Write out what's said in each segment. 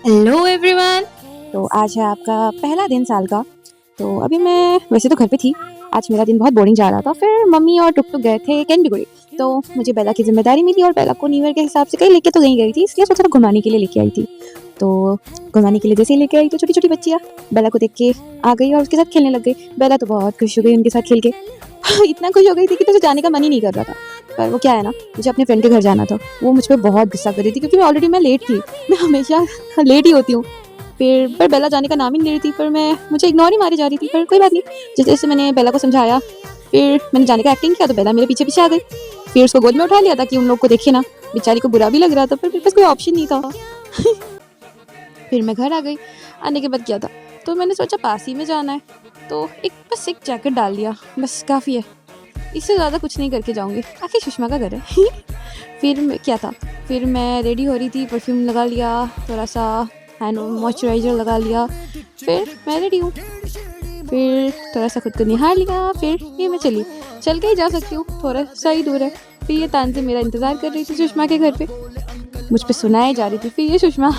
Hello everyone. तो आज है आपका पहला दिन साल का। तो अभी मैं वैसे तो घर पे थी। आज मेरा दिन बहुत बोरिंग जा रहा था। फिर मम्मी और टुक टुक गए थे कैंडीगुड़ी। तो मुझे बेला की जिम्मेदारी मिली और बेला को न्यू ईयर के हिसाब से कहीं लेके तो नहीं गई थी, इसलिए सोचा घुमाने के लिए लेके आई थी। तो घुमाने के लिए जैसे ही लेके आई तो छोटी छोटी बच्चियाँ बेला को देख के आ गई और उसके साथ खेलने लग गई। बेला तो बहुत खुश हो गई उनके साथ खेल के। इतना खुश हो गई थी कि तुझे जाने का मन ही नहीं कर रहा था। पर वो क्या है ना, मुझे अपने फ्रेंड के घर जाना था। वो मुझ पर बहुत गुस्सा कर रही थी क्योंकि मैं लेट थी। मैं हमेशा लेट ही होती हूँ। फिर पर बेला जाने का नाम ही नहीं ले रही थी। पर मुझे इग्नोर ही मारी जा रही थी। पर कोई बात नहीं, जैसे जैसे मैंने बेला को समझाया, फिर मैंने जाने का एक्टिंग किया तो बेला मेरे पीछे पीछे आ गई। फिर उसको गोद में उठा लिया ताकि उन लोग को देखे ना। बेचारी को बुरा भी लग रहा था पर मेरे पास कोई ऑप्शन नहीं था। फिर मैं घर आ गई। आने के बाद क्या था, तो मैंने सोचा पास ही में जाना है तो बस एक जैकेट डाल लिया, बस काफ़ी है। इससे ज़्यादा कुछ नहीं करके जाऊँगी, आखिर सुषमा का घर है। क्या था, फिर मैं रेडी हो रही थी, परफ्यूम लगा लिया, थोड़ा सा हैंड मॉइस्चराइज़र लगा लिया, फिर मैं रेडी हूँ। फिर थोड़ा सा खुद को निहार लिया, फिर ये मैं चल के ही जा सकती हूँ, थोड़ा सा ही दूर है। फिर ये तानसे मेरा इंतज़ार कर रही थी सुषमा के घर पे, मुझ पे सुनाई जा रही थी। फिर ये सुषमा,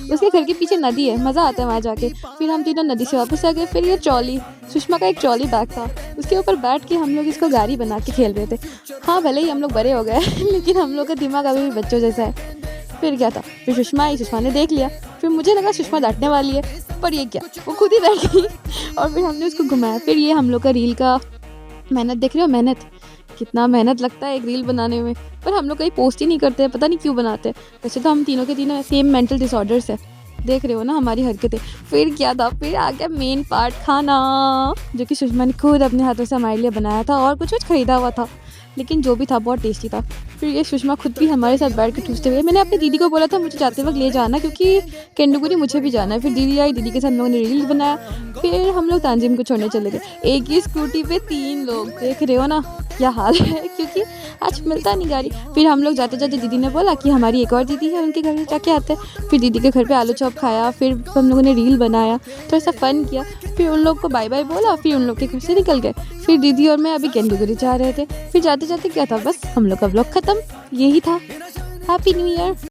उसके घर के पीछे नदी है, मज़ा आता है वहाँ जाके। फिर हम तीनों नदी से वापस आ गए। फिर ये ट्रॉली, सुषमा का एक ट्रॉली बैग था, उसके ऊपर बैठ के हम लोग इसको गाड़ी बना के खेल रहे थे। हाँ भले ही हम लोग बड़े हो गए लेकिन हम लोग का दिमाग अभी भी बच्चों जैसा है। फिर क्या था, फिर सुषमा आई, सुषमा ने देख लिया। फिर मुझे लगा सुषमा डांटने वाली है, पर ये क्या, वो खुद ही बैठ गई। और फिर हमने उसको घुमाया। फिर ये हम लोग का रील का मेहनत देख रहे हो, मेहनत कितना मेहनत लगता है एक रील बनाने में। पर हम लोग कहीं पोस्ट ही नहीं करते हैं, पता नहीं क्यों बनाते हैं। वैसे तो हम तीनों के तीनों सेम मेंटल डिसऑर्डर्स है, देख रहे हो ना हमारी हरकतें। फिर क्या था, फिर आ गया मेन पार्ट, खाना, जो कि सुषमा ने खुद अपने हाथों से हमारे लिए बनाया था और कुछ खरीदा हुआ था, लेकिन जो भी था बहुत टेस्टी था। फिर ये सुषमा खुद भी हमारे साथ बैठ के ठूसते हुए, मैंने अपनी दीदी को बोला था मुझे जाते वक्त ले जाना क्योंकि कैंडीगुड़ी मुझे भी जाना है। फिर दीदी आई, दीदी के साथ हम लोगों ने रील बनाया। फिर हम लोग तांजिम को छोड़ने चले गए। एक ही स्कूटी पे 3 लोग, देख रहे हो ना क्या हाल है, क्योंकि आज मिलता नहीं गाड़ी। फिर हम लोग जाते जाते दीदी ने बोला कि हमारी एक और दीदी है, उनके घर में जाके आते हैं। फिर दीदी के घर पे आलू चॉप खाया, फिर हम लोगों ने रील बनाया, थोड़ा सा फन किया। फिर उन लोग को बाय बाय बोला, फिर उन लोग के घर से निकल गए। फिर दीदी और मैं अभी कैंडीगुड़ी जा रहे थे। फिर जाते जाते क्या था, बस हम लोग का व्लॉग खत्म, यही था। Happy new year.